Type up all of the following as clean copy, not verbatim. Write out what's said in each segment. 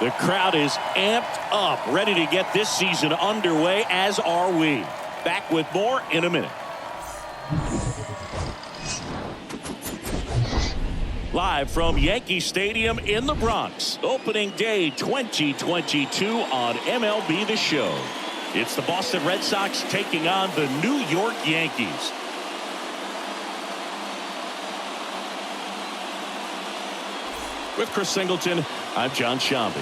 The crowd is amped up, ready to get this season underway, as are we. Back with more in a minute. Live from Yankee Stadium in the Bronx, opening day 2022 on MLB The Show. It's the Boston Red Sox taking on the New York Yankees. With Chris Singleton, I'm John Shambi.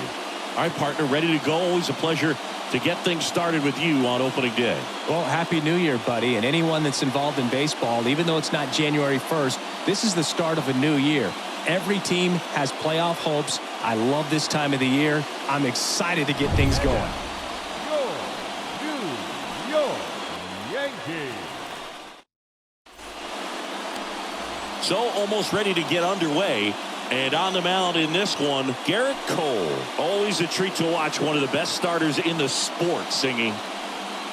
All right, partner, ready to go. Always a pleasure to get things started with you on opening day. Well, happy New Year, buddy. And anyone that's involved in baseball, even though it's not January 1st, this is the start of a new year. Every team has playoff hopes. I love this time of the year. I'm excited to get things going. Your New York Yankees. So almost ready to get underway. And on the mound in this one, Garrett Cole. Always a treat to watch one of the best starters in the sport singing.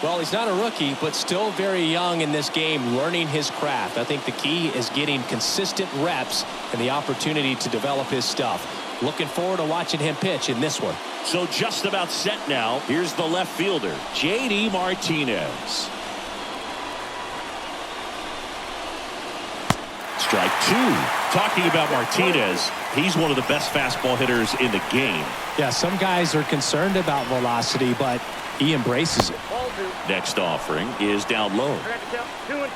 Well, he's not a rookie, but still very young in this game, learning his craft. I think the key is getting consistent reps and the opportunity to develop his stuff. Looking forward to watching him pitch in this one. So just about set now. Here's the left fielder, J.D. Martinez. Strike two. Talking about Martinez, he's one of the best fastball hitters in the game. Yeah, some guys are concerned about velocity, but he embraces it. Next offering is down low. 2-2.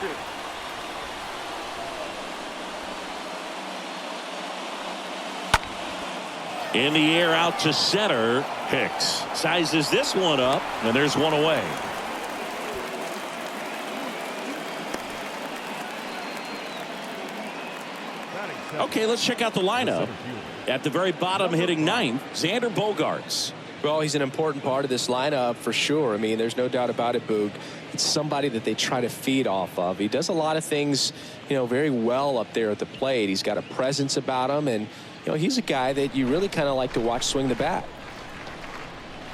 In the air out to center. Hicks sizes this one up, and there's one away. Okay, let's check out the lineup. At the very bottom, hitting ninth, Xander Bogaerts. Well, he's an important part of this lineup for sure. I mean, there's no doubt about it, Boog. It's somebody that they try to feed off of. He does a lot of things, very well up there at the plate. He's got a presence about him, and, he's a guy that you really kind of like to watch swing the bat.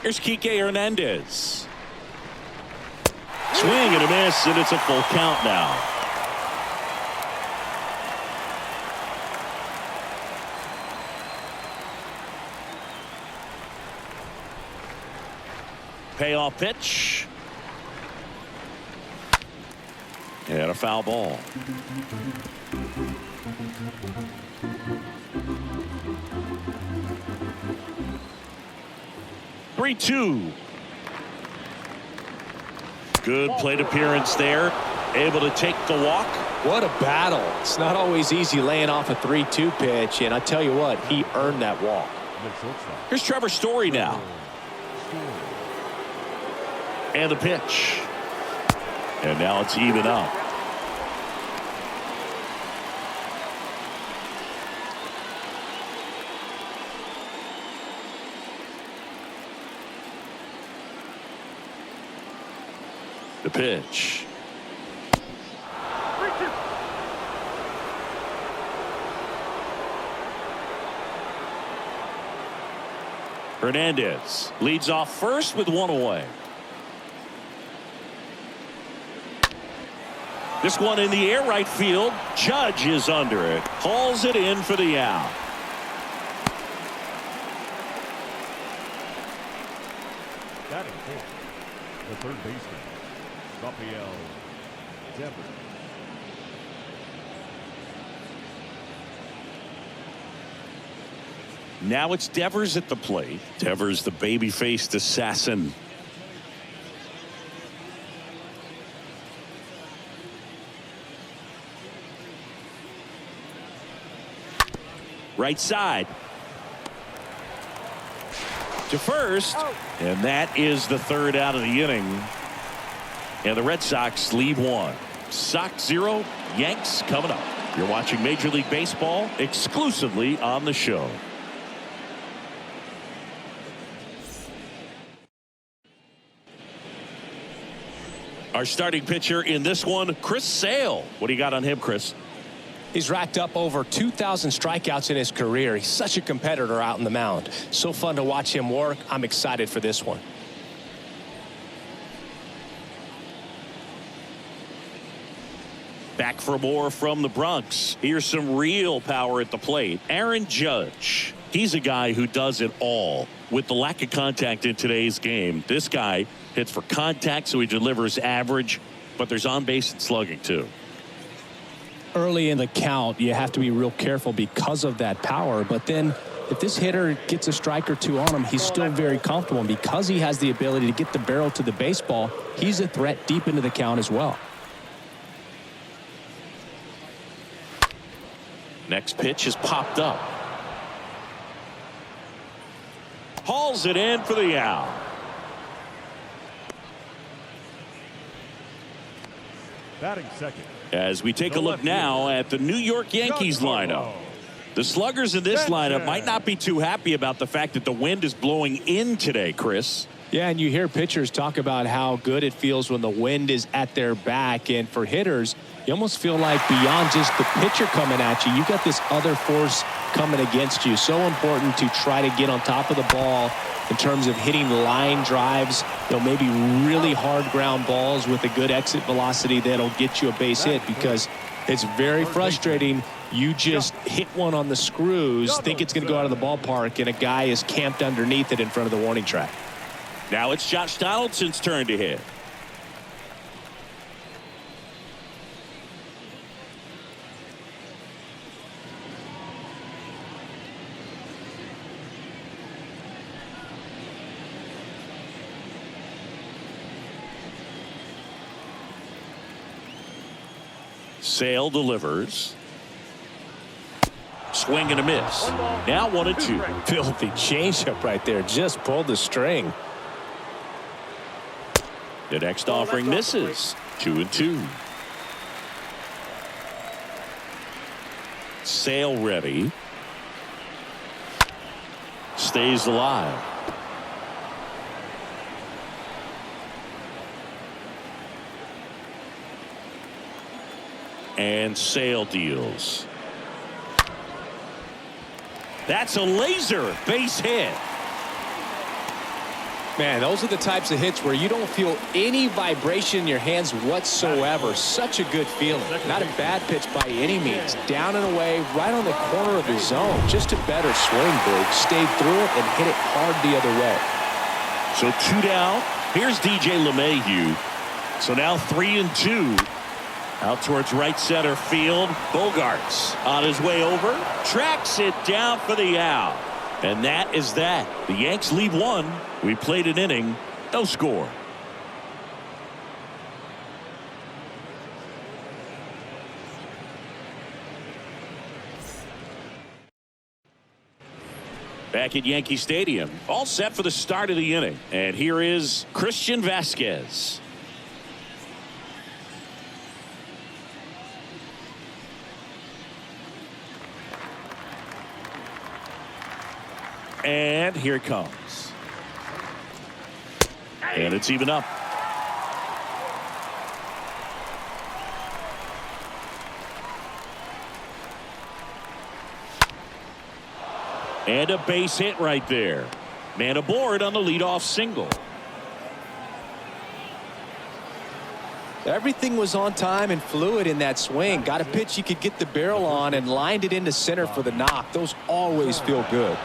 Here's Kike Hernandez. Swing and a miss, and it's a full count now. Payoff pitch. And a foul ball. Three-two. Good plate appearance there. Able to take the walk. What a battle. It's not always easy laying off a 3-2 pitch, and I tell you what, he earned that walk. Here's Trevor Story now. And the pitch. And now it's even up. The pitch. Hernandez leads off first with one away. This one in the air right field. Judge is under it. Hauls it in for the out. Batting fourth, the third baseman, Rafael Devers. Now it's Devers at the plate. Devers, the baby-faced assassin. Right side. To first. And that is the third out of the inning. And the Red Sox lead one. Sox 0, Yanks coming up. You're watching Major League Baseball exclusively on the show. Our starting pitcher in this one, Chris Sale. What do you got on him, Chris? He's racked up over 2,000 strikeouts in his career. He's such a competitor out in the mound. So fun to watch him work. I'm excited for this one. Back for more from the Bronx. Here's some real power at the plate. Aaron Judge. He's a guy who does it all. With the lack of contact in today's game, this guy hits for contact, so he delivers average, but there's on base and slugging too. Early in the count, you have to be real careful because of that power. But then if this hitter gets a strike or two on him, he's still very comfortable. And because he has the ability to get the barrel to the baseball, he's a threat deep into the count as well. Next pitch is popped up. Hauls it in for the out. Batting second. As we take a look now at the New York Yankees lineup. The sluggers in this lineup might not be too happy about the fact that the wind is blowing in today, Chris. Yeah, and you hear pitchers talk about how good it feels when the wind is at their back. And for hitters, you almost feel like beyond just the pitcher coming at you, you got this other force coming against you. So important to try to get on top of the ball in terms of hitting line drives, maybe really hard ground balls with a good exit velocity that'll get you a base hit, because it's very frustrating. You just hit one on the screws, think it's going to go out of the ballpark, and a guy is camped underneath it in front of the warning track. Now it's Josh Donaldson's turn to hit. Sale delivers. Swing and a miss. Now 1-2. Filthy changeup right there. Just pulled the string. The next offering misses. 2-2. Sale ready. Stays alive. And Sale deals. That's a laser base hit. Man, those are the types of hits where you don't feel any vibration in your hands whatsoever. Such a good feeling. Not a bad pitch by any means. Down and away, right on the corner of the zone. Just a better swing, Boog. Stayed through it and hit it hard the other way. So 2 down. Here's DJ LeMahieu. So now 3-2. Out towards right center field. Bogarts on his way over. Tracks it down for the out. And that is that. The Yanks lead 1. We played an inning. No score. Back at Yankee Stadium. All set for the start of the inning. And here is Christian Vasquez. And here it comes. And it's even up. And a base hit right there. Man aboard on the leadoff single. Everything was on time and fluid in that swing. Got a pitch you could get the barrel on and lined it into center for the knock. Those always feel good.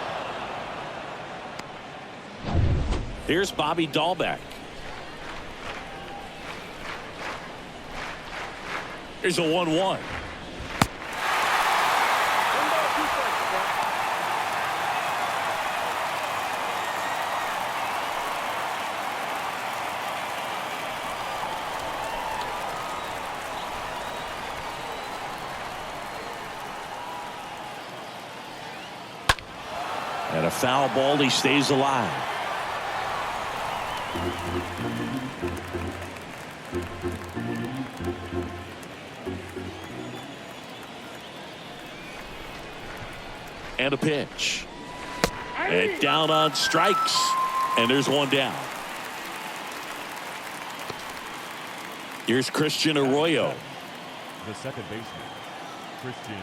Here's Bobby Dahlbeck. Here's a 1-1. And a foul ball. He stays alive. And a pitch. And down on strikes. And there's one down. Here's Christian Arroyo. The second baseman, Christian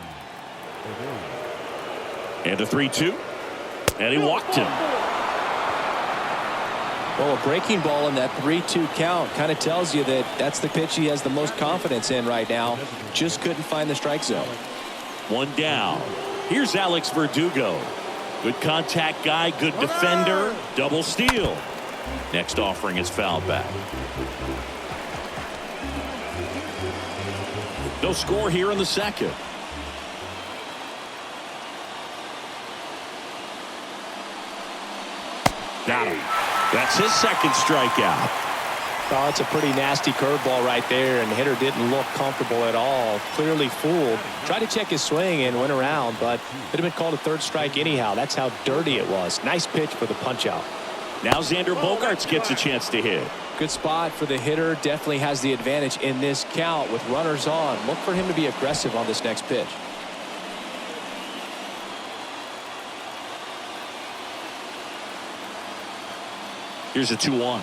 Arroyo. And a 3-2. And he walked him. Well, a breaking ball in that 3-2 count kind of tells you that that's the pitch he has the most confidence in right now. Just couldn't find the strike zone. One down. Here's Alex Verdugo. Good contact guy, good defender, double steal. Next offering is fouled back. No score here in the second. Got him. That's his second strikeout. Oh, it's a pretty nasty curveball right there, and the hitter didn't look comfortable at all. Clearly fooled. Tried to check his swing and went around, but could have been called a third strike anyhow. That's how dirty it was. Nice pitch for the punch out. Now Xander Bogaerts gets a chance to hit. Good spot for the hitter. Definitely has the advantage in this count with runners on. Look for him to be aggressive on this next pitch. Here's a 2-1.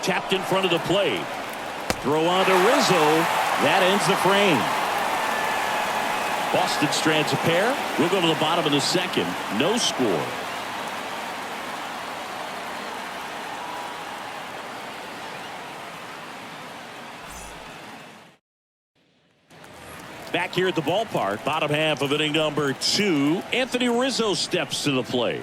Tapped in front of the plate. Throw on to Rizzo. That ends the frame. Boston strands a pair. We'll go to the bottom of the second. No score. Back here at the ballpark, bottom half of inning number 2. Anthony Rizzo steps to the plate.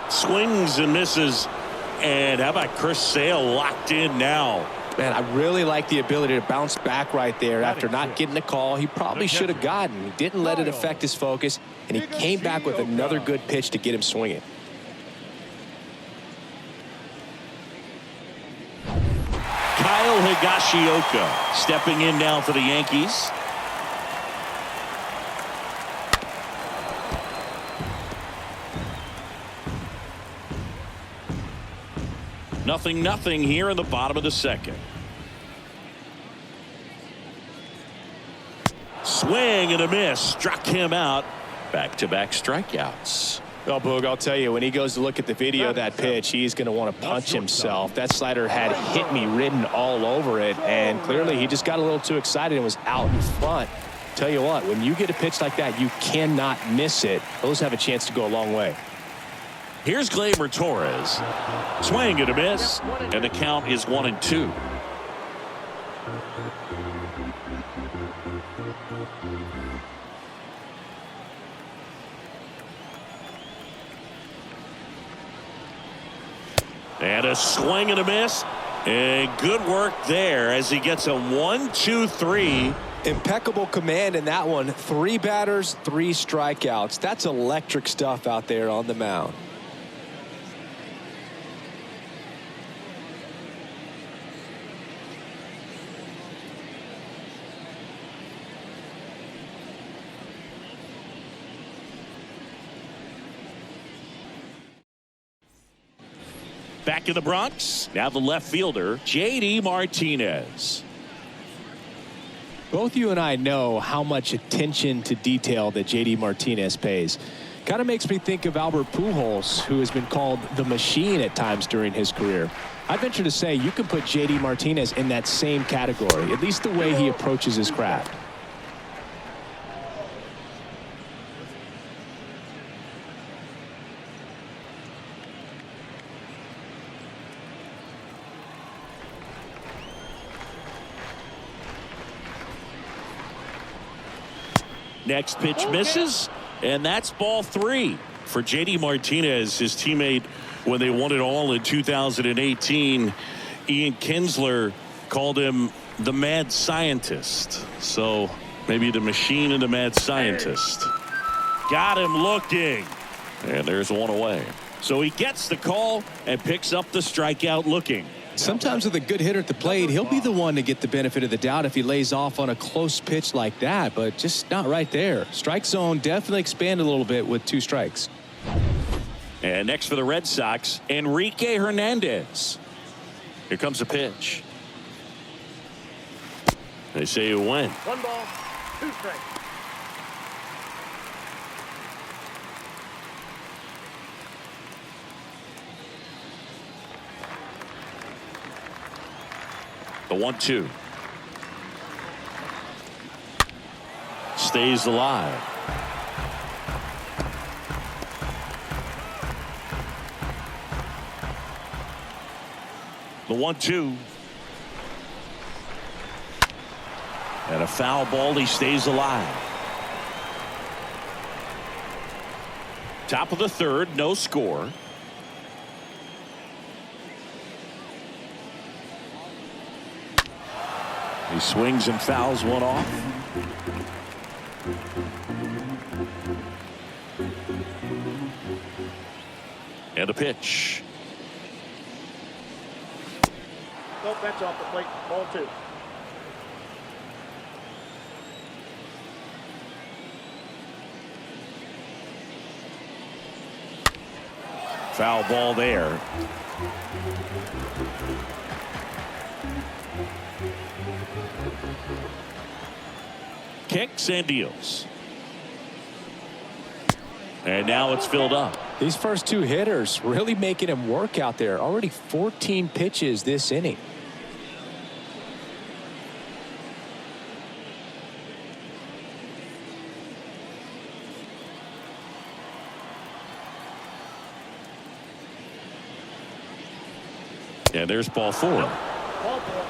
Swings and misses. And how about Chris Sale locked in now? Man, I really like the ability to bounce back right there after not getting the call he probably should have gotten. He didn't let it affect his focus, and he came back with another good pitch to get him swinging. Kyle Higashioka stepping in now for the Yankees. Nothing here in the bottom of the second. Swing and a miss. Struck him out. Back-to-back strikeouts. Well, Boog, I'll tell you, when he goes to look at the video of that pitch, he's going to want to punch himself. That slider had hit me written all over it, and clearly he just got a little too excited and was out in front. Tell you what, when you get a pitch like that, you cannot miss it. Those have a chance to go a long way. Here's Gleyber Torres. Swing and a miss, and the count is 1-2. And a swing and a miss, and good work there as he gets a 1-2-3. Impeccable command in that one. 3 batters, 3 strikeouts. That's electric stuff out there on the mound. Back in the Bronx, now the left fielder, J.D. Martinez. Both you and I know how much attention to detail that J.D. Martinez pays. Kind of makes me think of Albert Pujols, who has been called the machine at times during his career. I'd venture to say you can put J.D. Martinez in that same category, at least the way he approaches his craft. Next pitch misses, and that's ball 3 for J.D. Martinez, his teammate when they won it all in 2018. Ian Kinsler called him the mad scientist. So maybe the machine and the mad scientist. Got him looking, and there's one away. So he gets the call and picks up the strikeout looking. Sometimes with a good hitter at the plate, he'll be the one to get the benefit of the doubt if he lays off on a close pitch like that, but just not right there. Strike zone definitely expanded a little bit with 2 strikes. And next for the Red Sox, Enrique Hernandez. Here comes a pitch. They say it went. 1 ball, 2 strikes. The 1-2. stays alive. The 1-2. And a foul ball. He stays alive. Top of the third, no score. He swings and fouls one off. And a pitch. Nope, that's off the plate. Ball 2. Foul ball there. Kicks and deals. And now it's filled up. These first two hitters really making him work out there. Already 14 pitches this inning. And there's ball 4. Ball 4.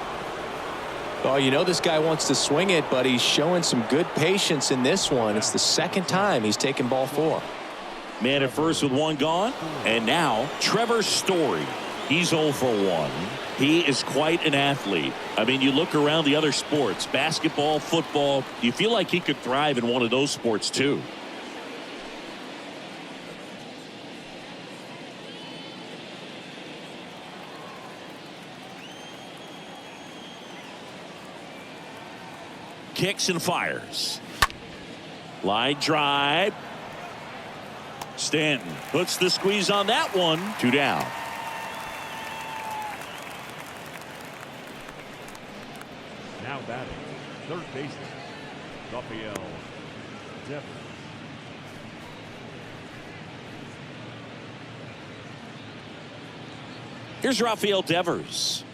Oh, you know this guy wants to swing it, but he's showing some good patience in this one. It's the second time he's taken ball 4. Man at first with one gone. And now Trevor Story. He's 0 for 1. He is quite an athlete. I mean, you look around the other sports, basketball, football, you feel like he could thrive in one of those sports too. Kicks and fires. Line drive. Stanton puts the squeeze on that one. 2 down. Now batting, third baseman, Rafael Devers. Here's Rafael Devers.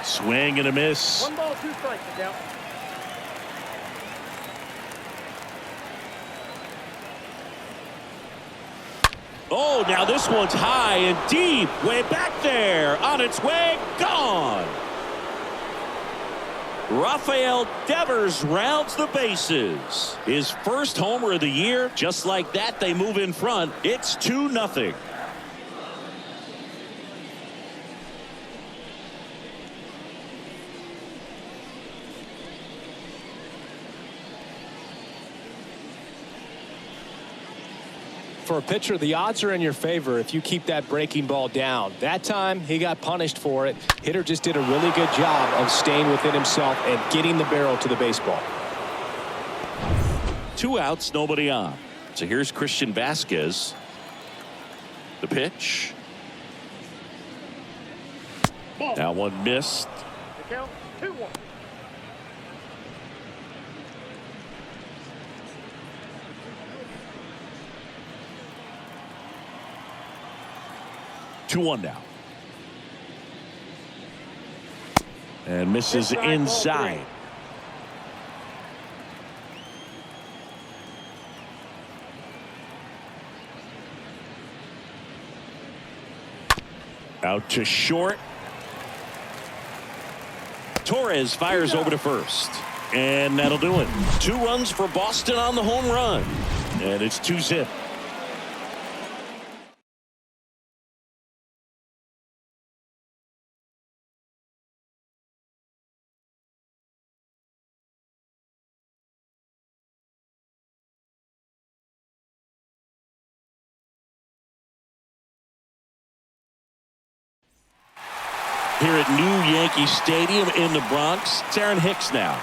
Swing and a miss. 1 ball, 2 strikes. Down. Oh, now this one's high and deep. Way back there. On its way. Gone. Rafael Devers rounds the bases. His first homer of the year. Just like that, they move in front. It's 2-0. For a pitcher, the odds are in your favor if you keep that breaking ball down. That time, he got punished for it. Hitter just did a really good job of staying within himself and getting the barrel to the baseball. 2 outs, nobody on. So here's Christian Vasquez. The pitch. Ball. That one missed. The count 2-1. Two one now. And misses inside. Out to short. Torres fires over to first. And that'll do it. 2 runs for Boston on the home run. And it's 2-0. Here at new Yankee Stadium in the Bronx, it's Aaron Hicks now.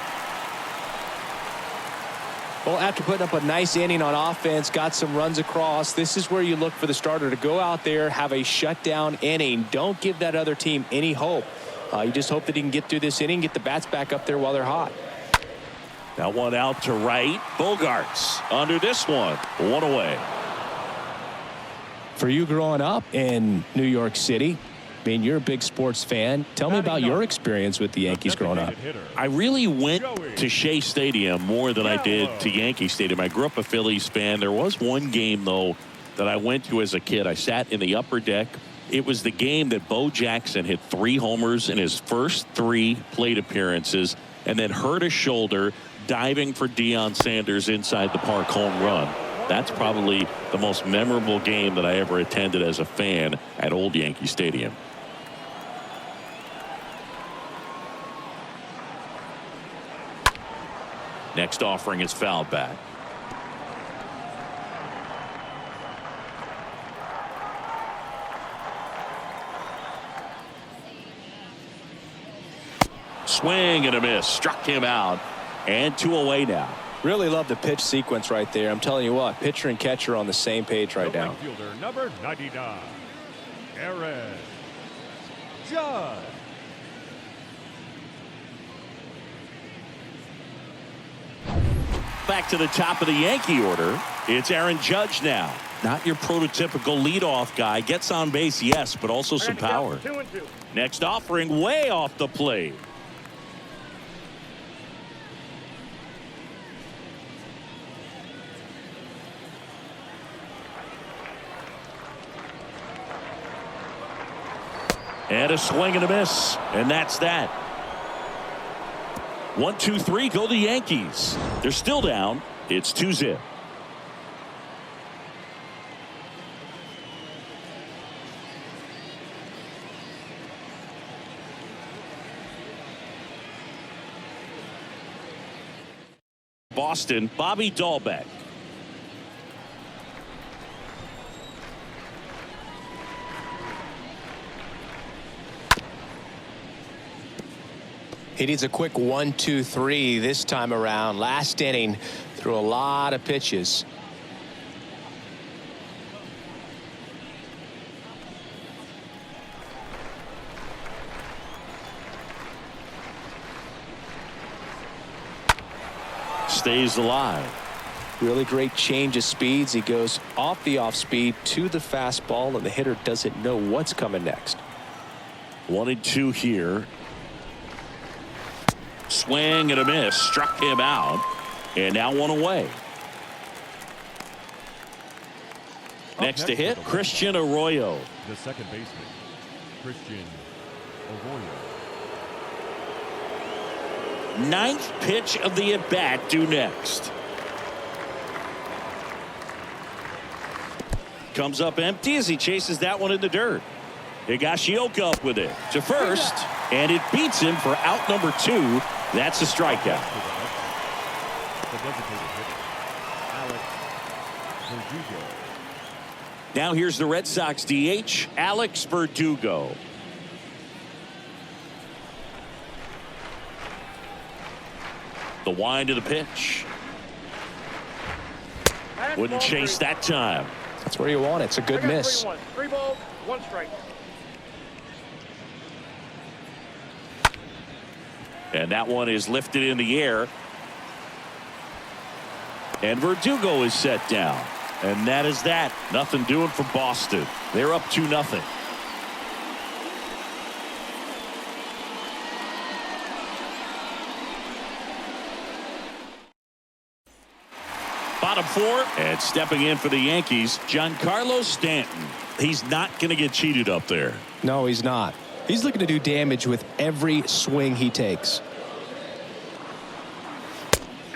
Well, after putting up a nice inning on offense, got some runs across, this is where you look for the starter to go out there, have a shutdown inning. Don't give that other team any hope. You just hope that he can get through this inning, get the bats back up there while they're hot. That one out to right. Bogarts under this one. One away. For you growing up in New York City, I mean, you're a big sports fan. Tell me about your experience with the Yankees growing up. I really went to Shea Stadium more than I did to Yankee Stadium. I grew up a Phillies fan. There was one game, though, that I went to as a kid. I sat in the upper deck. It was the game that Bo Jackson hit 3 homers in his first 3 plate appearances and then hurt his shoulder diving for Deion Sanders inside the park home run. That's probably the most memorable game that I ever attended as a fan at Old Yankee Stadium. Next offering is fouled back. Swing and a miss. Struck him out. And 2 away now. Really love the pitch sequence right there. I'm telling you what, pitcher and catcher on the same page right now. Fielder number 99, Aaron Judge. Back to the top of the Yankee order. It's Aaron Judge now. Not your prototypical leadoff guy. Gets on base, yes, but also some power. 2-2. Next offering way off the plate. And a swing and a miss. And that's that. 1, 2, 3 go the Yankees. They're still down. It's 2-0. Boston, Bobby Dahlbeck. He needs a quick 1-2-3 this time around. Last inning, threw a lot of pitches. Stays alive. Really great change of speeds. He goes off the off speed to the fastball, and the hitter doesn't know what's coming next. 1-2 here. Swing and a miss. Struck him out. And now 1 away. Next to hit, Christian Arroyo. The second baseman, Christian Arroyo. 9th pitch of the at-bat due next. Comes up empty as he chases that one in the dirt. Higashioka up with it to first, and it beats him for out number 2. That's a strikeout. Now here's the Red Sox DH, Alex Verdugo. The wind of the pitch. Wouldn't chase that time. That's where you want it. It's a good miss. 3 balls, 1 strike. And that one is lifted in the air. And Verdugo is set down. And that is that. Nothing doing for Boston. They're up 2-0. Bottom 4, and stepping in for the Yankees, Giancarlo Stanton. He's not going to get cheated up there. No, he's not. He's looking to do damage with every swing he takes.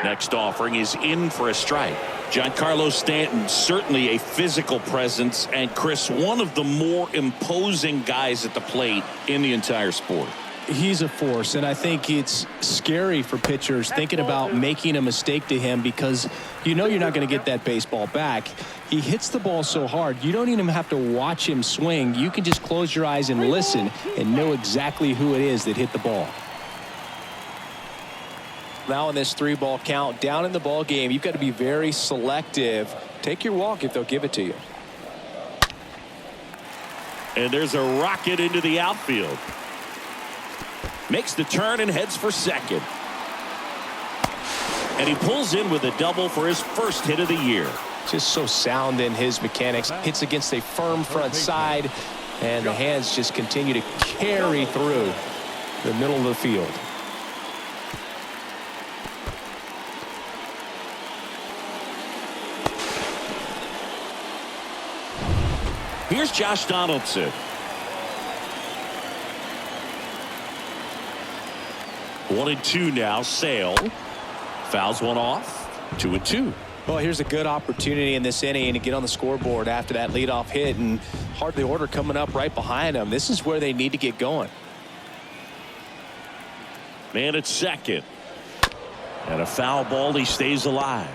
Next offering is in for a strike. Giancarlo Stanton, certainly a physical presence, and Chris, one of the more imposing guys at the plate in the entire sport. He's a force, and I think it's scary for pitchers thinking about making a mistake to him, because you know you're not going to get that baseball back. He hits the ball so hard, you don't even have to watch him swing. You can just close your eyes and listen and know exactly who it is that hit the ball. Now in this 3-ball count, down in the ball game, you've got to be very selective. Take your walk if they'll give it to you. And there's a rocket into the outfield. Makes the turn and heads for second. And he pulls in with a double for his first hit of the year. Just so sound in his mechanics. Hits against a firm front side, and the hands just continue to carry through the middle of the field. Here's Josh Donaldson. 1-2 now. Sale fouls one off. 2-2. Well, here's a good opportunity in this inning to get on the scoreboard after that leadoff hit, and hardly order coming up right behind them. This is where they need to get going. Man at second. And a foul ball. He stays alive.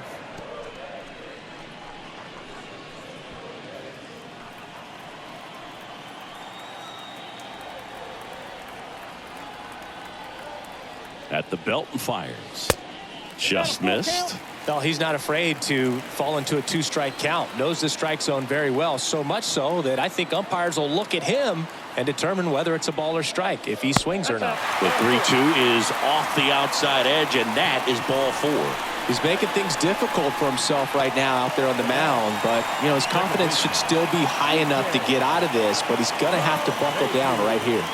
At the belt and fires. Just missed. No, he's not afraid to fall into a 2-strike count. Knows the strike zone very well, so much so that I think umpires will look at him and determine whether it's a ball or strike, if he swings or not. The 3-2 is off the outside edge, and that is ball 4. He's making things difficult for himself right now out there on the mound, but you know, his confidence should still be high enough to get out of this, but he's gonna have to buckle down right here.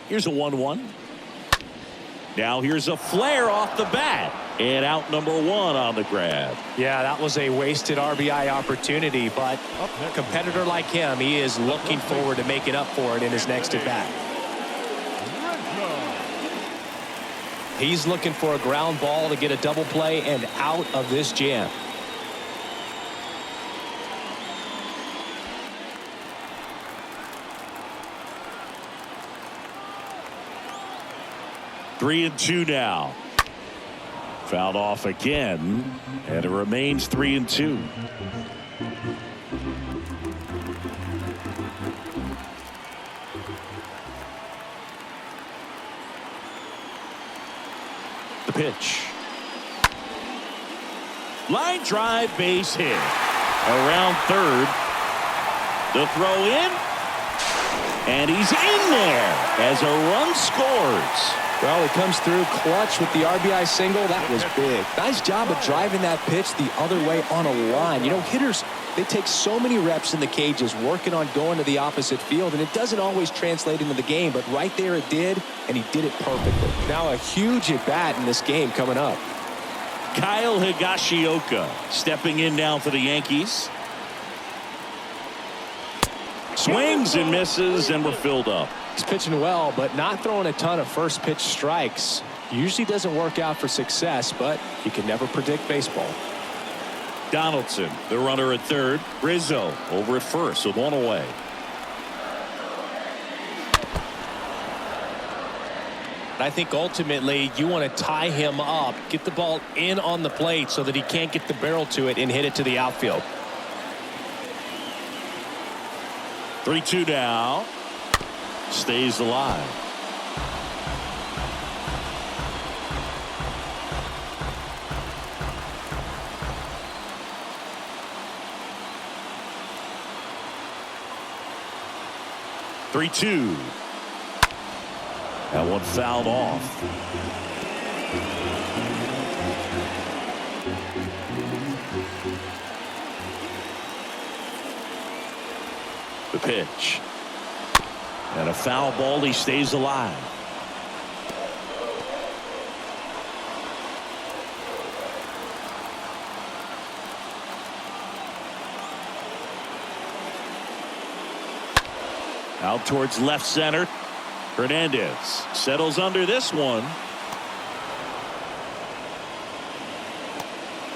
Here's a 1-1. Now here's a flare off the bat, and out number 1 on the grab. Yeah, that was a wasted RBI opportunity, but a competitor like him, he is looking forward to making up for it in his next at bat. He's looking for a ground ball to get a double play and out of this jam. Three and 2 now. Fouled off again, and it remains 3-2. The pitch. Line drive, base hit. Around third. The throw in. And he's in there as a run scores. Well, he comes through clutch with the RBI single. That was big. Nice job of driving that pitch the other way on a line. You know, hitters, they take so many reps in the cages working on going to the opposite field, and it doesn't always translate into the game, but right there it did, and he did it perfectly. Now a huge at-bat in this game coming up. Kyle Higashioka stepping in now for the Yankees. Swings and misses, and we're filled up. He's pitching well, but not throwing a ton of first pitch strikes. Usually doesn't work out for success, but you can never predict baseball. Donaldson, the runner at third. Rizzo over at first with 1 away. I think ultimately you want to tie him up, get the ball in on the plate so that he can't get the barrel to it and hit it to the outfield. 3-2 now. Stays alive. That one fouled off. The pitch. And a foul ball. He stays alive. Out towards left center. Hernandez settles under this one.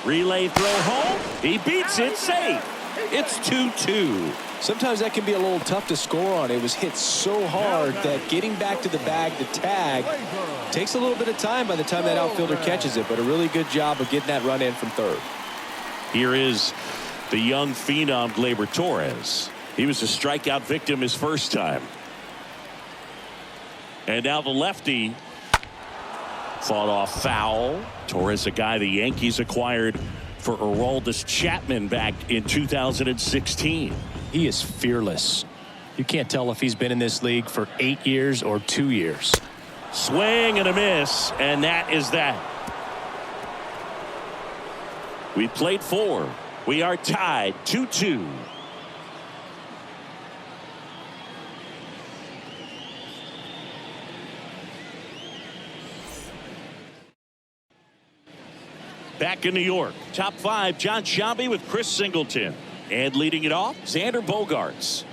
Relay throw home. He beats it safe. It's 2-2. Sometimes that can be a little tough to score on. It was hit so hard that getting back to the bag to tag takes a little bit of time by the time that outfielder catches it, but a really good job of getting that run in from third. Here is the young phenom Gleyber Torres. He was a strikeout victim his first time. And now the lefty fought off foul. Torres, a guy the Yankees acquired for Aroldis Chapman back in 2016. He is fearless. You can't tell if he's been in this league for 8 years or 2 years. Swing and a miss, and that is that. We played 4. We are tied 2-2. Back in New York, top 5, John Sciambi with Chris Singleton. And leading it off, Xander Bogaerts.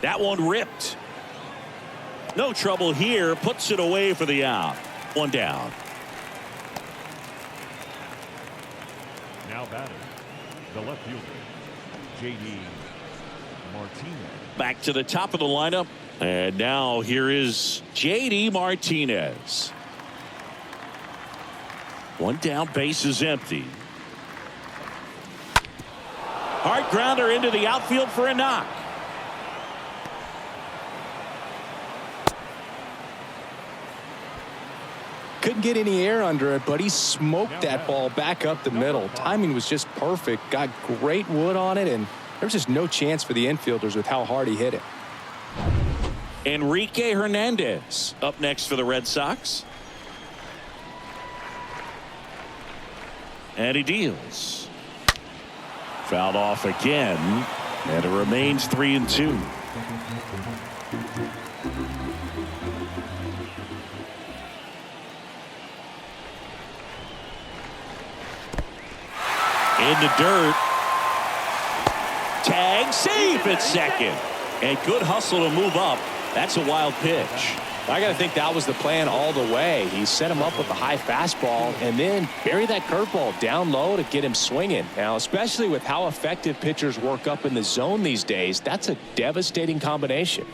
That one ripped. No trouble here. Puts it away for the out. 1 down. Now batting, the left fielder, J.D. Martinez. Back to the top of the lineup. And now here is J.D. Martinez. 1 down, base is empty. Hard grounder into the outfield for a knock. Couldn't get any air under it, but he smoked that ball back up the middle. Timing was just perfect. Got great wood on it, and there's just no chance for the infielders with how hard he hit it. Enrique Hernandez up next for the Red Sox. And he deals. Fouled off again, and it remains 3-2. In the dirt. Tag, safe at second. And good hustle to move up. That's a wild pitch. I got to think that was the plan all the way. He set him up with a high fastball and then bury that curveball down low to get him swinging. Now, especially with how effective pitchers work up in the zone these days, that's a devastating combination.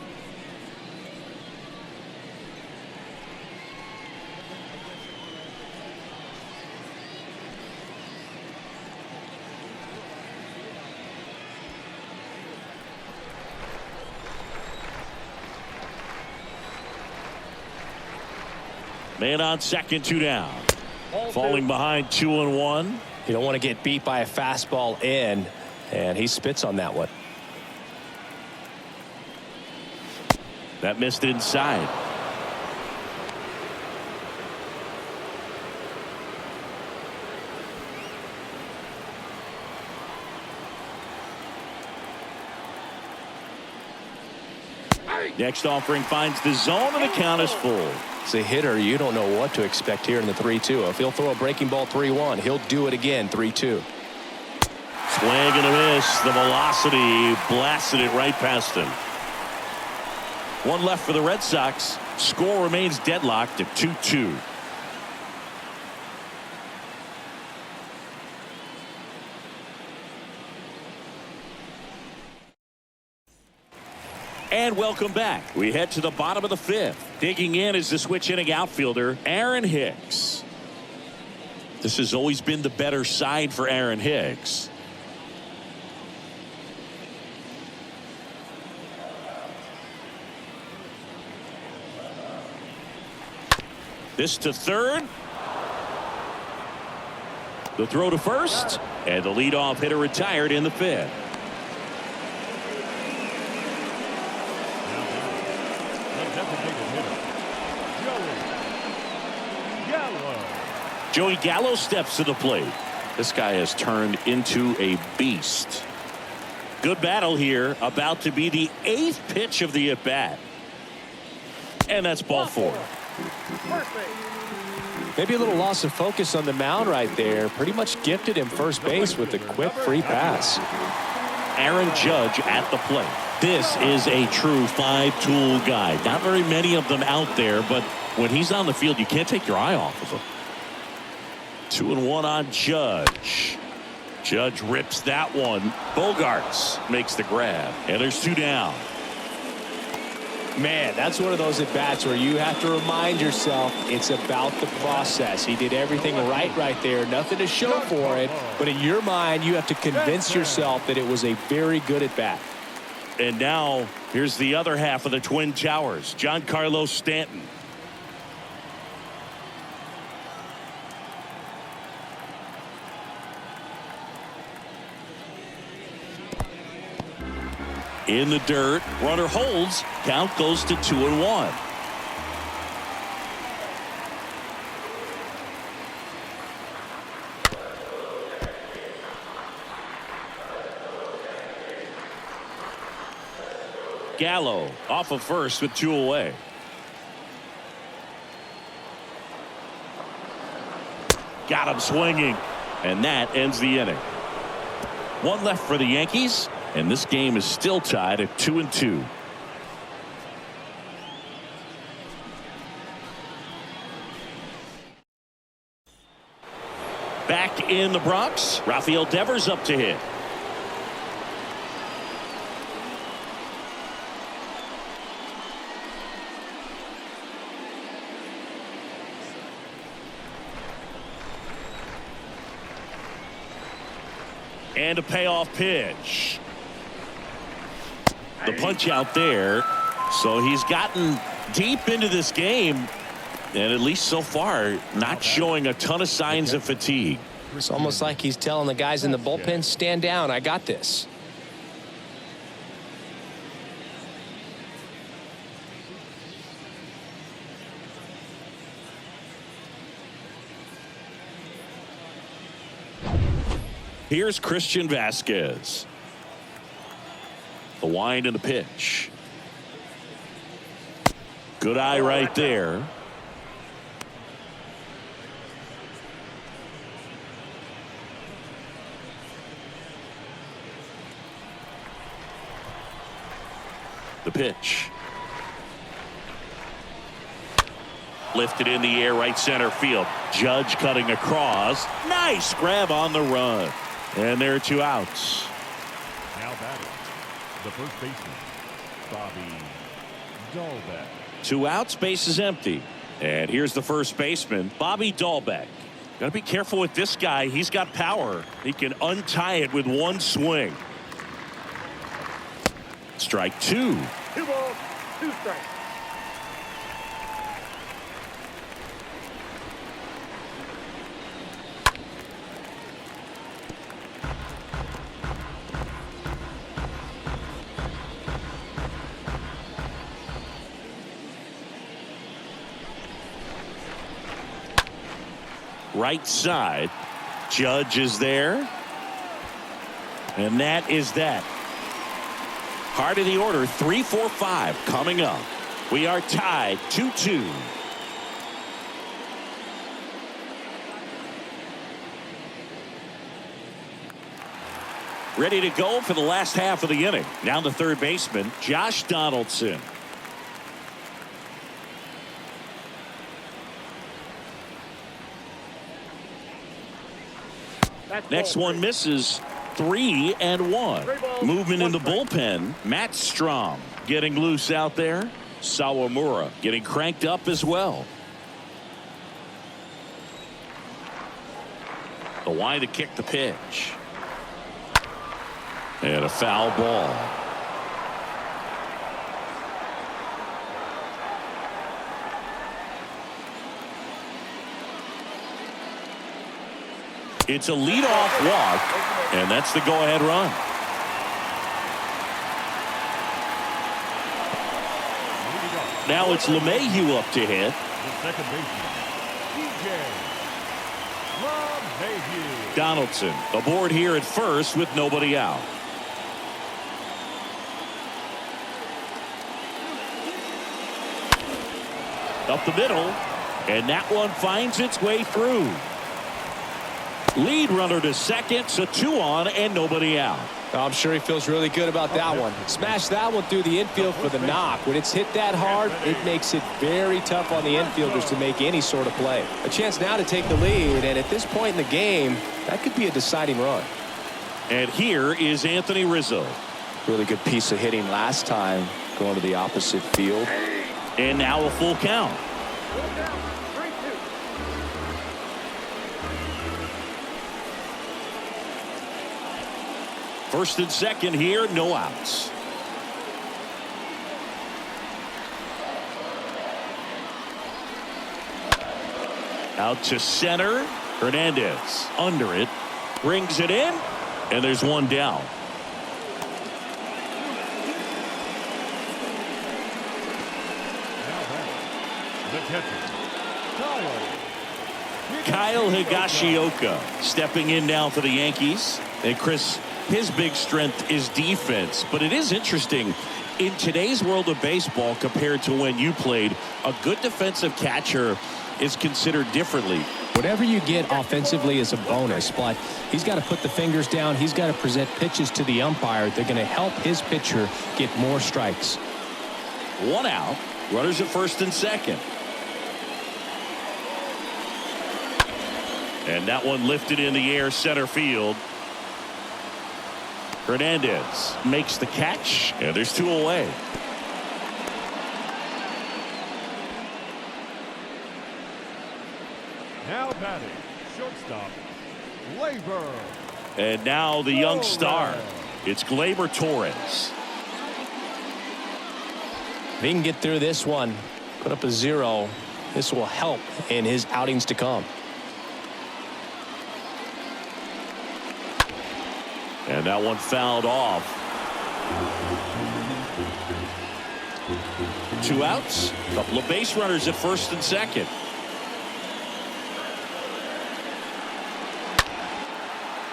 Man on second, 2 down. Falling behind 2-1. You don't want to get beat by a fastball in, and he spits on that one. That missed inside. Next offering finds the zone, and the count is full. As a hitter, you don't know what to expect here in the 3-2. If he'll throw a breaking ball 3-1, he'll do it again 3-2. Swing and a miss. The velocity blasted it right past him. 1 left for the Red Sox. Score remains deadlocked at 2-2. And welcome back. We head to the bottom of the 5th. Digging in is the switch hitting outfielder, Aaron Hicks. This has always been the better side for Aaron Hicks. This to third. The throw to first. And the leadoff hitter retired in the 5th. Joey Gallo steps to the plate. This guy has turned into a beast. Good battle here. About to be the 8th pitch of the at-bat. And that's ball 4. Maybe a little loss of focus on the mound right there. Pretty much gifted him first base with a quick free pass. Aaron Judge at the plate. This is a true 5-tool guy. Not very many of them out there, but when he's on the field, you can't take your eye off of him. 2-1 on Judge. Judge rips that one. Bogaerts makes the grab. And there's 2 down. Man, that's one of those at-bats where you have to remind yourself it's about the process. He did everything right there. Nothing to show for it. But in your mind, you have to convince yourself that it was a very good at-bat. And now, here's the other half of the Twin Towers. Giancarlo Stanton. In the dirt, runner holds, count goes to 2-1. Gallo off of first with 2 away. Got him swinging, and that ends the inning. 1 left for the Yankees. And this game is still tied at 2-2. Back in the Bronx, Rafael Devers up to hit. And a payoff pitch. The punch out there. So he's gotten deep into this game, and at least so far not showing a ton of signs of fatigue. It's almost like he's telling the guys in the bullpen, stand down, I got this. Here's Christian Vasquez. The wind and the pitch. Good eye right there. The pitch. Lifted in the air, right center field. Judge cutting across. Nice grab on the run. And there are 2 outs. Now batting, the first baseman, Bobby Dahlbeck. 2 outs, base is empty. And here's the first baseman, Bobby Dahlbeck. Got to be careful with this guy. He's got power. He can untie it with 1 swing. Strike 2. 2 balls, 2 strikes. Right side. Judge is there. And that is that. Heart of the order, 3, 4, 5 coming up. We are tied 2-2. Ready to go for the last half of the inning. Now the third baseman, Josh Donaldson. Next one misses. 3-1. Movement in the bullpen. Matt Strom getting loose out there. Sawamura getting cranked up as well. The wind to kick the pitch. And a foul ball. It's a leadoff walk, and that's the go-ahead run. Now it's LeMahieu up to hit. The second baseman, LeMahieu. Donaldson aboard here at first with nobody out. Up the middle, and that one finds its way through. Lead runner to second, so 2 on and nobody out. I'm sure he feels really good about that one. Smash that one through the infield for the knock. When it's hit that hard, it makes it very tough on the infielders to make any sort of play. A chance now to take the lead, and at this point in the game, that could be a deciding run. And here is Anthony Rizzo. Really good piece of hitting last time. going to the opposite field. And now a full count. One down, 3-2. First and second here, no outs. Out to center. Hernandez under it. Brings it in. And there's one down. The catcher, Kyle Higashioka stepping in now for the Yankees. And Chris, his big strength is defense. But it is interesting in today's world of baseball compared to when you played, a good defensive catcher is considered differently. Whatever you get offensively is a bonus, but he's got to put the fingers down. He's got to present pitches to the umpire. They're going to help his pitcher get more strikes. One out. Runners at first and second. And that one lifted in the air center field. Hernandez makes the catch, and there's two away. now batting, shortstop, Labor. And now the young star. It's Gleyber Torres. If he can get through this one, put up a 0, this will help in his outings to come. And that one fouled off. 2 outs. A couple of base runners at first and second.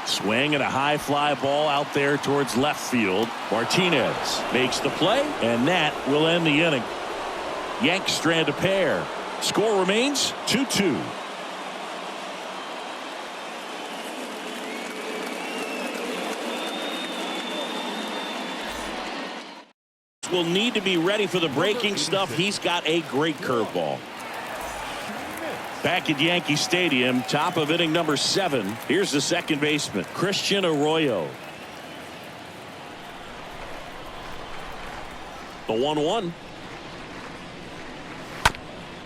Swing and a high fly ball out there towards left field. Martinez makes the play, and that will end the inning. Yanks strand a pair. Score remains 2-2. Will need to be ready for the breaking stuff. He's got a great curveball. Back at Yankee Stadium, top of inning number 7. Here's the second baseman, Christian Arroyo. The 1-1.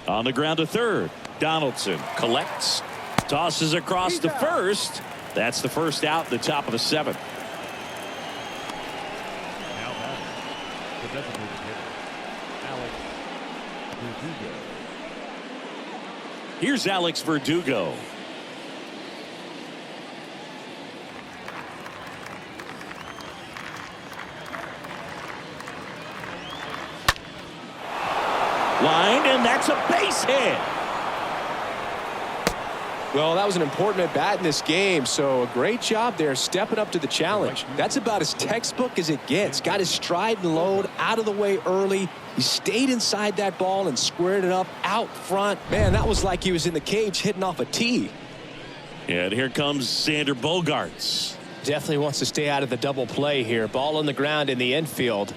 On the ground to third. Donaldson collects, tosses across to first. That's the first out at the top of the 7th. Now batting, the designated hitter, Alex Verdugo. Here's Alex Verdugo. Line, and that's a base hit. Well, that was an important at bat in this game, so a great job there stepping up to the challenge. That's about as textbook as it gets. Got his stride and load out of the way early. He stayed inside that ball and squared it up out front. Man, that was like he was in the cage hitting off a tee. And here comes Xander Bogaerts. Definitely wants to stay out of the double play here. Ball on the ground in the infield.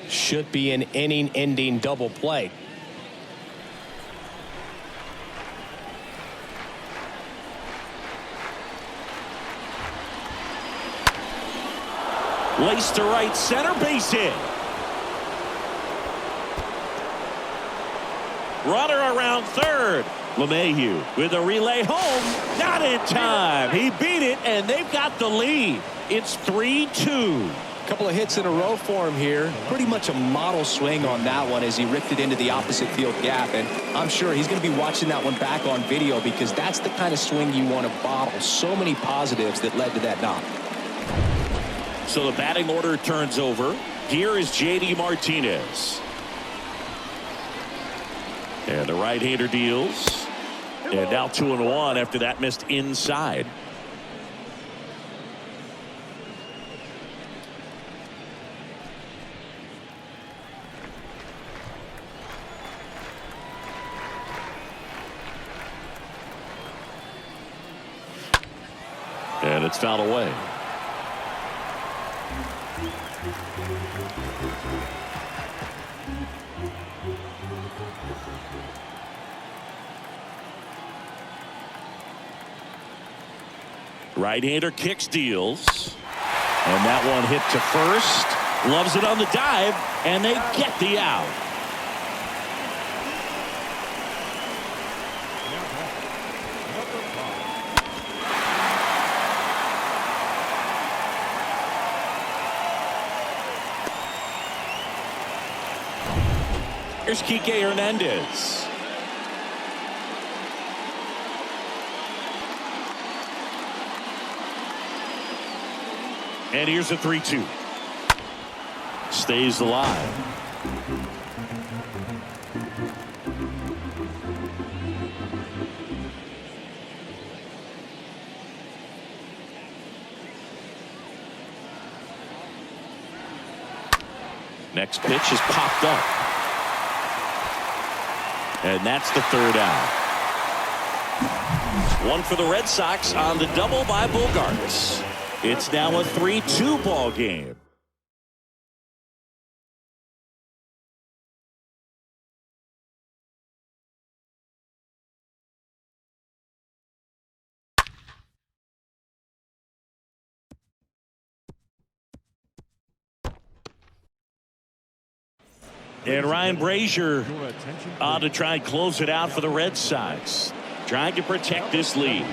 Should be an inning-ending double play. Lace to right center, base hit. Runner around third. LeMahieu with a relay home. Not in time. He beat it, and they've got the lead. It's 3-2. Couple of hits in a row for him here. Pretty much a model swing on that one as he ripped it into the opposite field gap. And I'm sure he's going to be watching that one back on video because that's the kind of swing you want to bottle. So many positives that led to that knock. So the batting order turns over. Here is J.D. Martinez. And the right-hander deals. And now 2-1 after that missed inside. And it's fouled away. Right-hander kicks, deals. And that one hit to first. Loves it on the dive. And they get the out. Here's Kike Hernandez. And here's a 3-2. Stays alive. Next pitch is popped up. And that's the third out. One for the Red Sox on the double by Bogaerts. It's now a 3-2 ball game. And Ryan Brazier on to try and close it out for the Red Sox, trying to protect this lead.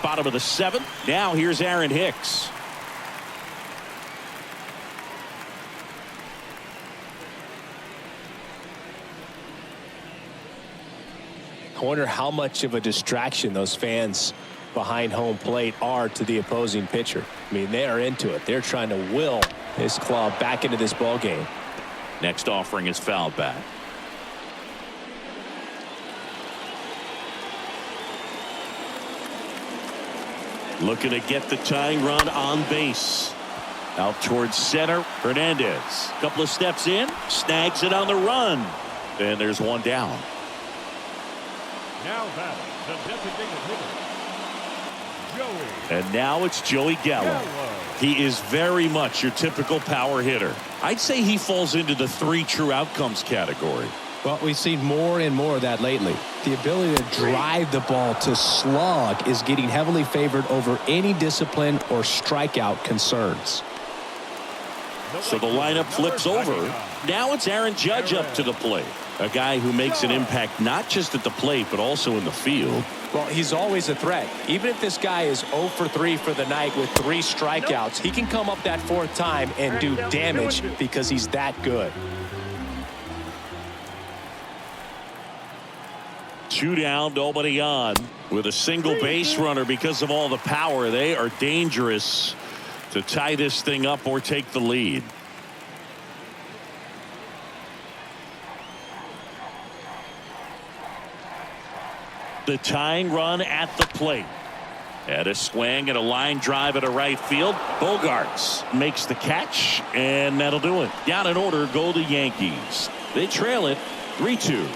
Bottom of the seventh. Now here's Aaron Hicks. I wonder how much of a distraction those fans behind home plate are to the opposing pitcher. I mean, they are into it. They're trying to will his club back into this ball game. Next offering is fouled back. Looking to get the tying run on base. Out towards center. Hernandez. Couple of steps in. Snags it on the run. And there's one down. Now batting, the designated hitter, Joey. And now it's Joey Gallo. He is very much your typical power hitter. I'd say he falls into the 3 true outcomes category. Well, we've seen more and more of that lately. The ability to drive the ball to slug is getting heavily favored over any discipline or strikeout concerns. So the lineup flips over. Now it's Aaron Judge up to the plate. A guy who makes an impact not just at the plate but also in the field. Well, he's always a threat. Even if this guy is 0 for 3 for the night with 3 strikeouts, he can come up that 4th time and do damage because he's that good. 2 down, nobody on. With a single base runner because of all the power, they are dangerous to tie this thing up or take the lead. The tying run at the plate. And a swing and a line drive at a right field. Bogaerts makes the catch, and that'll do it. Down in order go the Yankees. They trail it 3-2.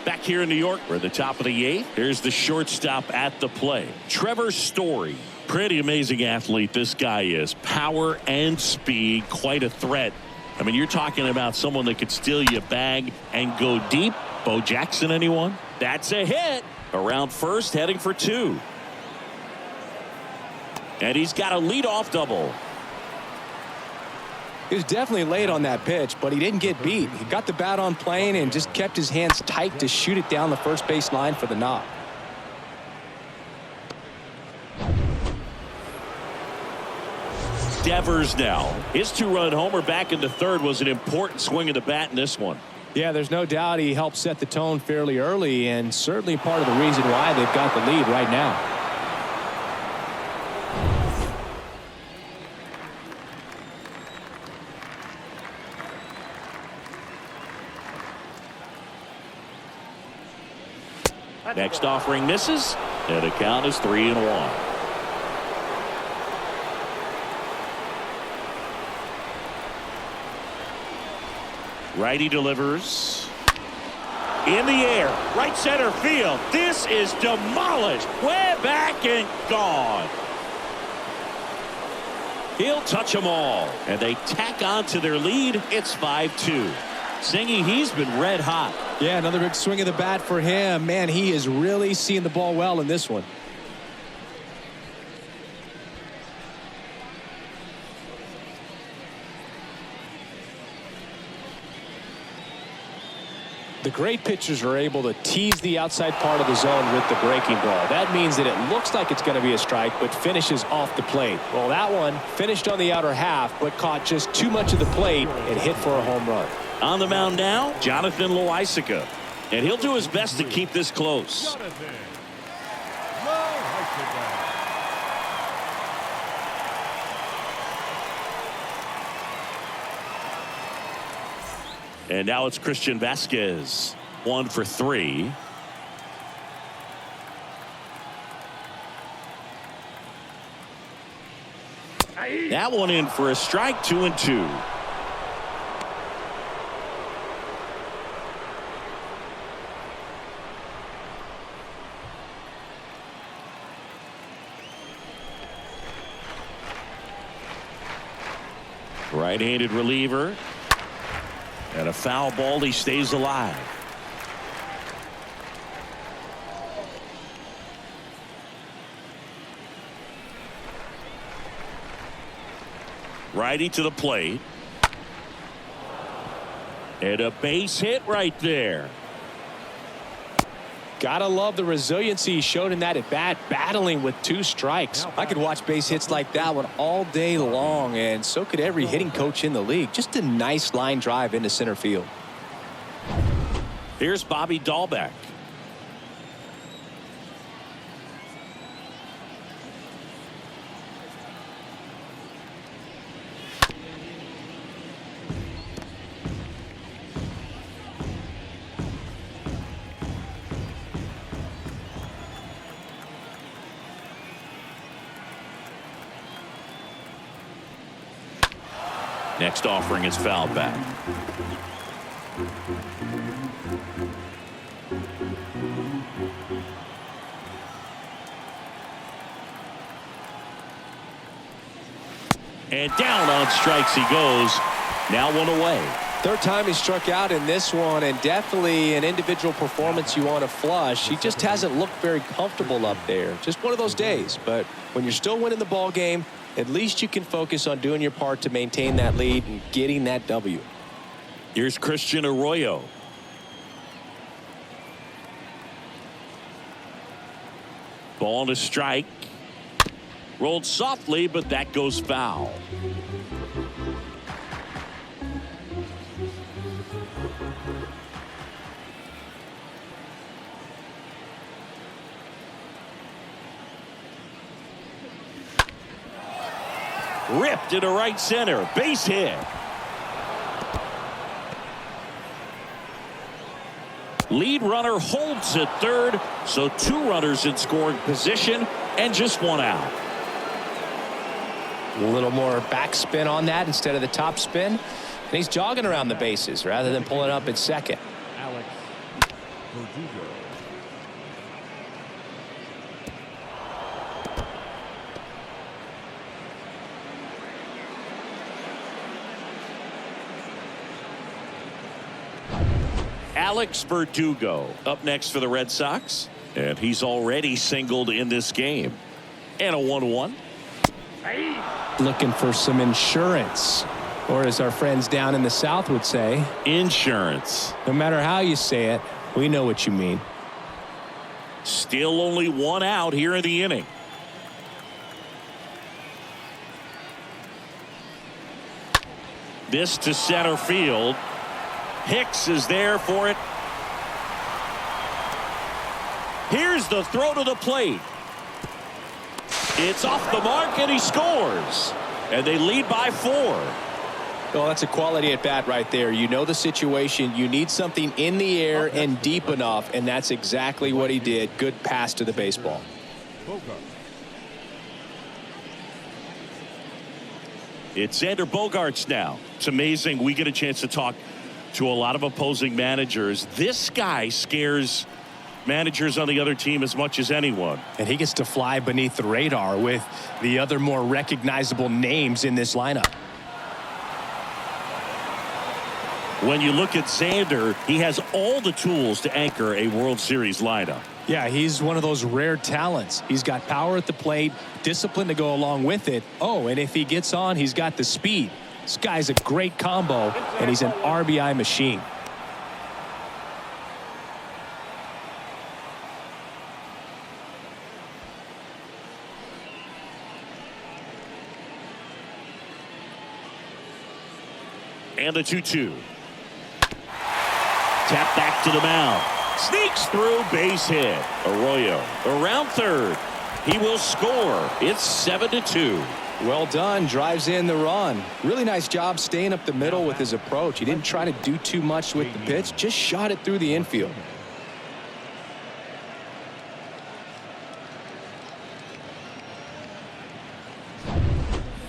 Back here in New York, we're at the top of the 8th. Here's the shortstop at the plate. Trevor Story. Pretty amazing athlete this guy is. Power and speed. Quite a threat. I mean, you're talking about someone that could steal you a bag and go deep. Bo Jackson, anyone? That's a hit. Around first, heading for 2. And he's got a leadoff double. He was definitely late on that pitch, but he didn't get beat. He got the bat on plane and just kept his hands tight to shoot it down the first base line for the knock. Devers now. His 2-run homer back into third was an important swing of the bat in this one. Yeah, there's no doubt he helped set the tone fairly early and certainly part of the reason why they've got the lead right now. Next offering misses, and the count is 3-1. Righty delivers. In the air, right center field. This is demolished. Way back and gone. He'll touch them all, and they tack on to their lead. It's 5-2. Singy, he's been red hot. Yeah, another big swing of the bat for him. Man, he is really seeing the ball well in this one. The great pitchers are able to tease the outside part of the zone with the breaking ball. That means that it looks like it's going to be a strike, but finishes off the plate. Well, that one finished on the outer half, but caught just too much of the plate and hit for a home run. On the mound now, Jonathan Loaisiga. And he'll do his best to keep this close. Jonathan Loaisiga. And now it's Christian Vasquez. 1 for 3. That one in for a strike. 2-2. Right-handed reliever. And a foul ball. He stays alive. Righty to the plate. And a base hit right there. Gotta love the resiliency he showed in that at bat, battling with 2 strikes. I could watch base hits like that one all day long, and so could every hitting coach in the league. Just a nice line drive into center field. Here's Bobby Dahlbeck. Next offering is fouled back. And down on strikes he goes. Now 1 away. Third time he struck out in this one, and definitely an individual performance you want to flush. He just hasn't looked very comfortable up there. Just one of those days. But when you're still winning the ball game, at least you can focus on doing your part to maintain that lead and getting that W. Here's Christian Arroyo. Ball to strike. Rolled softly, but that goes foul. Ripped into right center. Base hit. Lead runner holds at third, so 2 runners in scoring position and just 1 out. A little more backspin on that instead of the top spin. And he's jogging around the bases rather than pulling up at second. Alex Verdugo. Alex Verdugo up next for the Red Sox, and he's already singled in this game. And a 1-1. Looking for some insurance, or as our friends down in the South would say, Insurance. no matter how you say it, we know what you mean. Still only 1 out here in the inning. This to center field. Hicks is there for it. Here's the throw to the plate. It's off the mark and he scores. And they lead by 4. Well, that's a quality at bat right there. You know the situation. You need something in the air and deep enough, and that's exactly what he did. Good pass to the baseball. Bogart. It's Xander Bogaerts now. It's amazing. We get a chance to talk to a lot of opposing managers. This guy scares managers on the other team as much as anyone. And he gets to fly beneath the radar with the other more recognizable names in this lineup. When you look at Xander, he has all the tools to anchor a World Series lineup. Yeah, he's one of those rare talents. He's got power at the plate, discipline to go along with it. Oh, and if he gets on, he's got the speed. This guy's a great combo, and he's an RBI machine. And the 2-2. Tap back to the mound. Sneaks through, base hit. Arroyo around third. He will score. It's 7-2. Well done. Drives in the run. Really nice job staying up the middle with his approach. He didn't try to do too much with the pitch. Just shot it through the infield.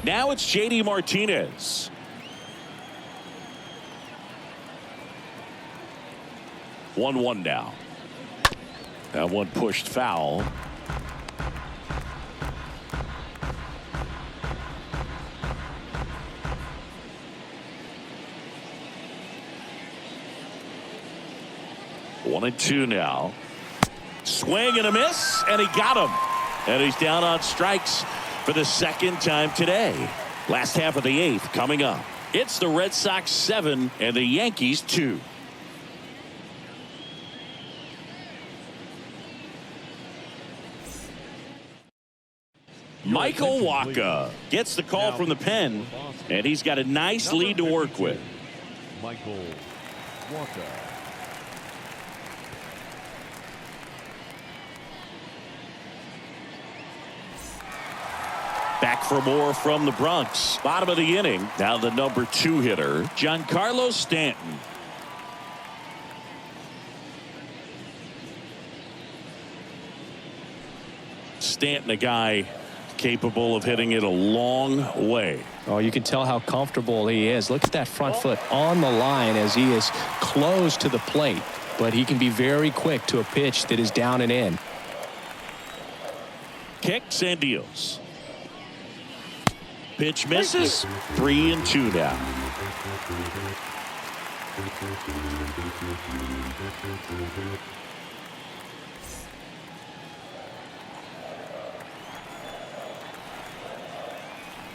Now it's J.D. Martinez. One now. That one pushed foul. One and two now. Swing and a miss, and he got him. And he's down on strikes for the second time today. Last half of the eighth coming up. It's the Red Sox 7 and the Yankees 2. Michael Wacha gets the call from the pen, and he's got a nice lead to work with. Michael Wacha. Back for more from the Bronx. Bottom of the inning. Now the number 2 hitter, Giancarlo Stanton. Stanton, a guy capable of hitting it a long way. Oh, you can tell how comfortable he is. Look at that front foot on the line as he is close to the plate. But he can be very quick to a pitch that is down and in. Kicks and deals. Pitch misses. 3-2 now.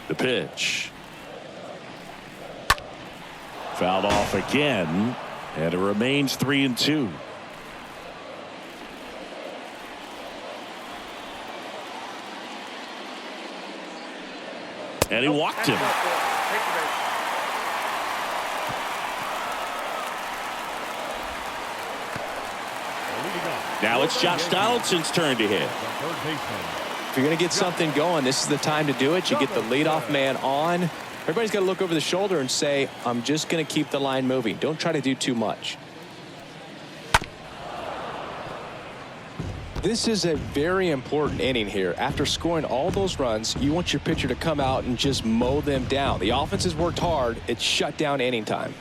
The pitch. Fouled off again, and it remains 3-2. And he walked him. Now it's Josh Donaldson's turn to hit. If you're going to get something going, this is the time to do it. You get the leadoff man on. Everybody's got to look over the shoulder and say, I'm just going to keep the line moving. Don't try to do too much. This is a very important inning here. After scoring all those runs, you want your pitcher to come out and just mow them down. The offense has worked hard. It's shut down inning time.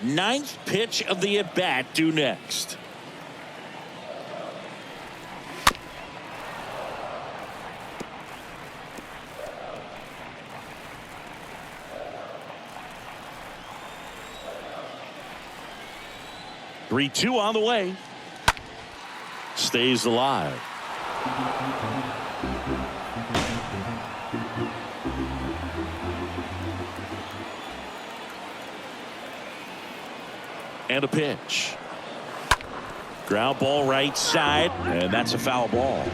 9th pitch of the at-bat due next. Three-two on the way. Stays alive. And a pitch. Ground ball right side, and that's a foul ball.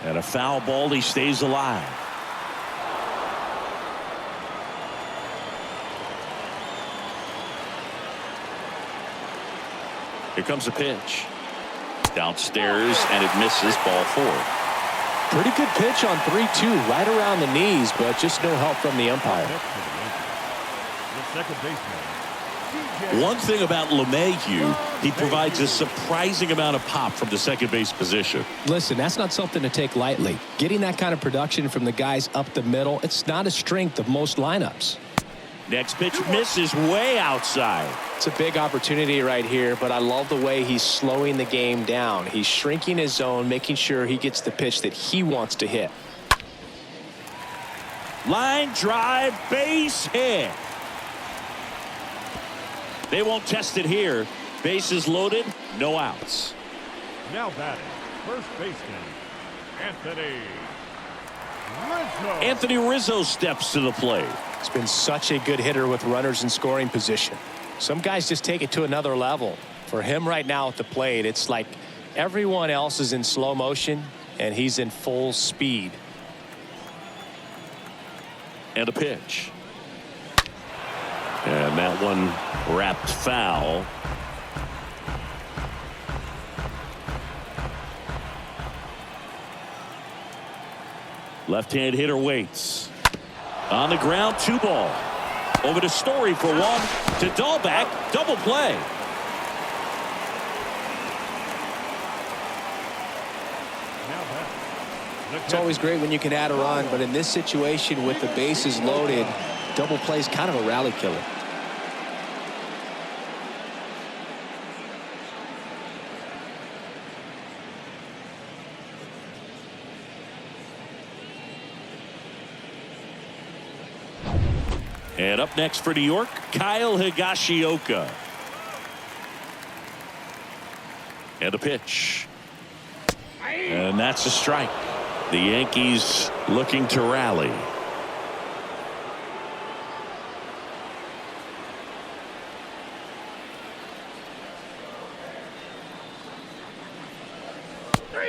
And a foul ball, he stays alive. Here comes a pitch. Downstairs, and it misses, ball 4. Pretty good pitch on 3-2, right around the knees, but just no help from the umpire. The second baseman. One thing about LeMahieu, he provides a surprising amount of pop from the second base position. Listen, that's not something to take lightly. Getting that kind of production from the guys up the middle, it's not a strength of most lineups. Next pitch misses way outside. It's a big opportunity right here, but I love the way he's slowing the game down. He's shrinking his zone, making sure he gets the pitch that he wants to hit. Line drive, base hit. They won't test it here. Bases loaded, no outs. Now batting, first baseman, Anthony Rizzo. Anthony Rizzo steps to the plate. He's been such a good hitter with runners in scoring position. Some guys just take it to another level. For him right now at the plate, it's like everyone else is in slow motion and he's in full speed. And a pitch. And that one wrapped foul. Left-hand hitter waits. On the ground, 2 ball. Over to Story for 1. To Dahlback, double play. It's always great when you can add a run, but in this situation with the bases loaded, double play is kind of a rally killer. And up next for New York, Kyle Higashioka. And a pitch. And that's a strike. The Yankees looking to rally.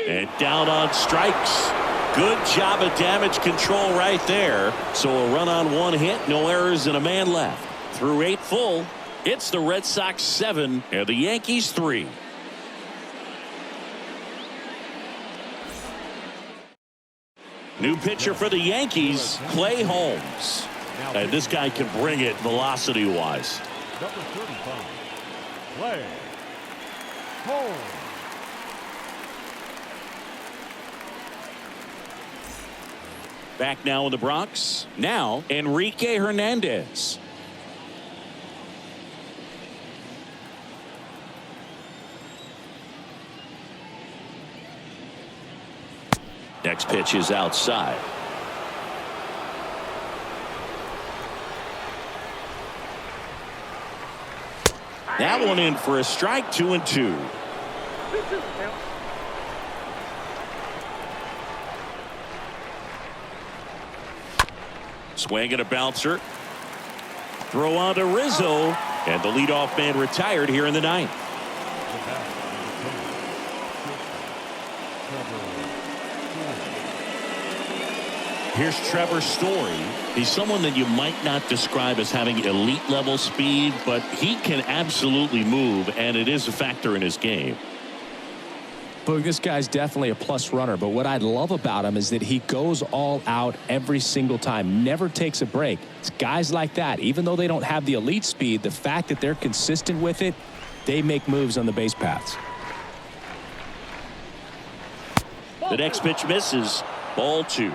And down on strikes. Good job of damage control right there. So a run on 1 hit, no errors, and a man left. Through 8 full, it's the Red Sox 7 and the Yankees 3. New pitcher for the Yankees, Clay Holmes. And this guy can bring it velocity-wise. Number 35, Clay Holmes. Back now in the Bronx. Now, Enrique Hernandez. Next pitch is outside. That one in for a strike, 2-2. Swing and a bouncer. Throw on to Rizzo. And the leadoff man retired here in the 9th. Here's Trevor Story. He's someone that you might not describe as having elite level speed, but he can absolutely move, and it is a factor in his game. Boog, this guy's definitely a plus runner, but what I love about him is that he goes all out every single time, never takes a break. It's guys like that, even though they don't have the elite speed, the fact that they're consistent with it, they make moves on the base paths. The next pitch misses. Ball 2.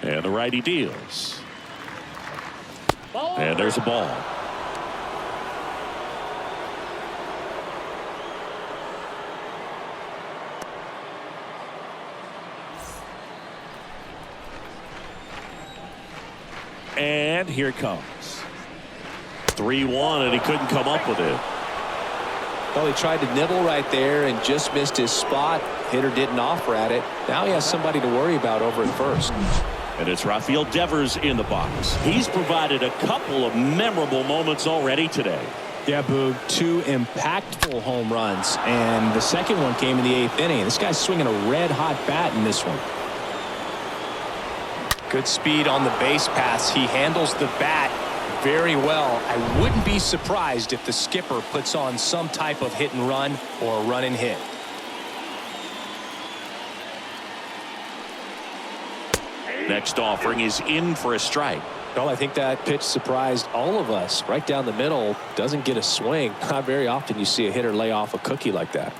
And the righty deals. And there's a ball. And here it comes. 3-1, and he couldn't come up with it. Well, he tried to nibble right there and just missed his spot. Hitter didn't offer at it. Now he has somebody to worry about over at first. And it's Rafael Devers in the box. He's provided a couple of memorable moments already today. Yeah, Boog, 2 impactful home runs, and the second one came in the 8th inning. This guy's swinging a red-hot bat in this one. Good speed on the base pass. He handles the bat very well. I wouldn't be surprised if the skipper puts on some type of hit and run or a run and hit. Next offering is in for a strike. Well, I think that pitch surprised all of us. Right down the middle, doesn't get a swing. Not very often you see a hitter lay off a cookie like that.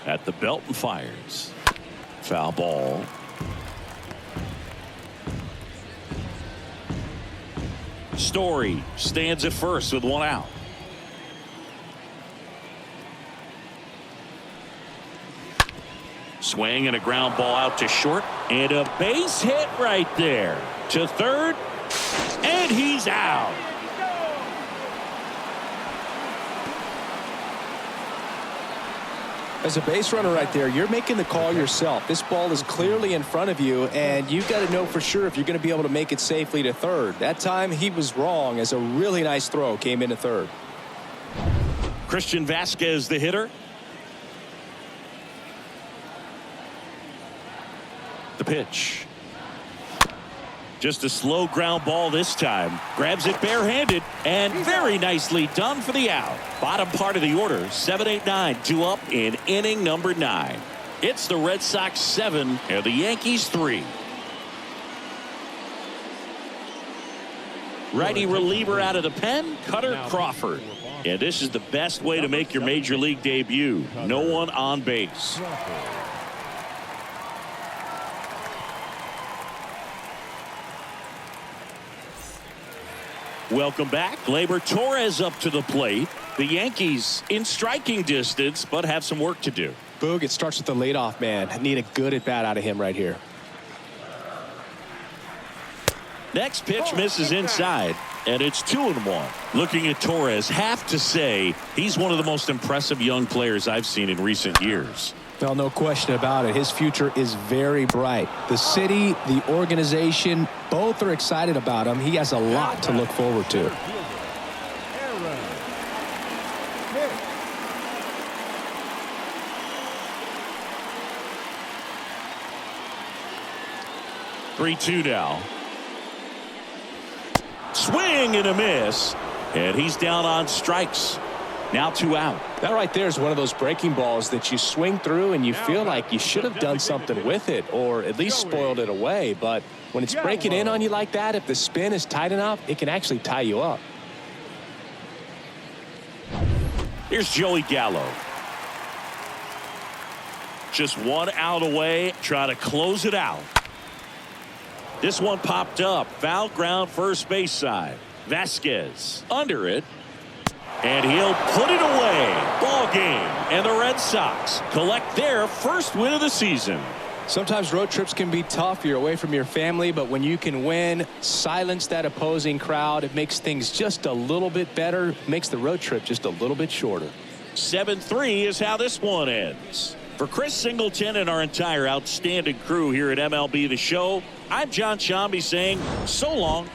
At the belt and fires. Foul ball. Story stands at first with one out. Swing and a ground ball out to short, and a base hit right there to third, and he's out. As a base runner right there, you're making the call yourself. This ball is clearly in front of you, and you've got to know for sure if you're going to be able to make it safely to third. That time he was wrong, as a really nice throw came into third. Christian Vasquez, the hitter. The pitch. Just a slow ground ball this time. Grabs it barehanded, and very nicely done for the out. Bottom part of the order, 7-8-9, 2 up in inning number 9. It's the Red Sox 7 and the Yankees 3. Righty reliever out of the pen, Cutter Crawford. And this is the best way to make your major league debut. No one on base. Welcome back. Gleyber Torres up to the plate. The Yankees in striking distance, but have some work to do. Boog, it starts with the leadoff man. Need a good at bat out of him right here. Next pitch misses inside, and it's 2-1. Looking at Torres, have to say he's one of the most impressive young players I've seen in recent years. Well, no question about it. His future is very bright. The city, the organization, both are excited about him. He has a lot to look forward to. 3-2 now. Swing and a miss, and he's down on strikes. Now 2 out. That right there is one of those breaking balls that you swing through and you feel like you should have done something with it or at least spoiled it away. But when it's breaking in on you like that, if the spin is tight enough, it can actually tie you up. Here's Joey Gallo. Just 1 out away, try to close it out. This one popped up. Foul ground first base side. Vasquez under it. And he'll put it away. Ball game. And the Red Sox collect their first win of the season. Sometimes road trips can be tough. You're away from your family, but when you can win, silence that opposing crowd, it makes things just a little bit better, makes the road trip just a little bit shorter. 7-3 is how this one ends. For Chris Singleton and our entire outstanding crew here at MLB The Show, I'm John Shambi saying so long.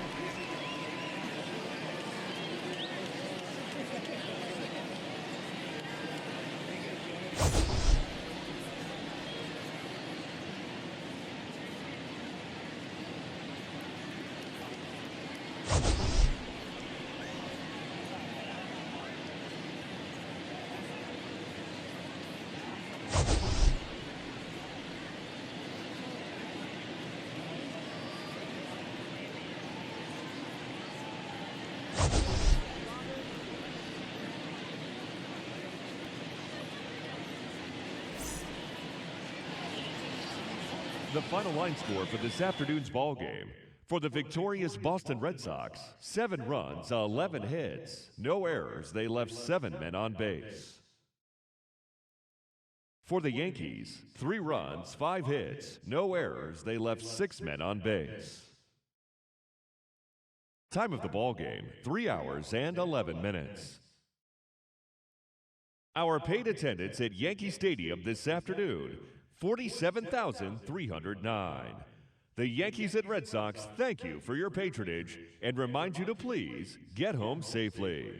The final line score for this afternoon's ball game. For the victorious Boston Red Sox, 7 runs, 11 hits, no errors. They left 7 men on base. For the Yankees, 3 runs, 5 hits, no errors. They left 6 men on base. Time of the ball game, 3 hours and 11 minutes. Our paid attendance at Yankee Stadium this afternoon, 47,309. The Yankees and Red Sox thank you for your patronage and remind you to please get home safely.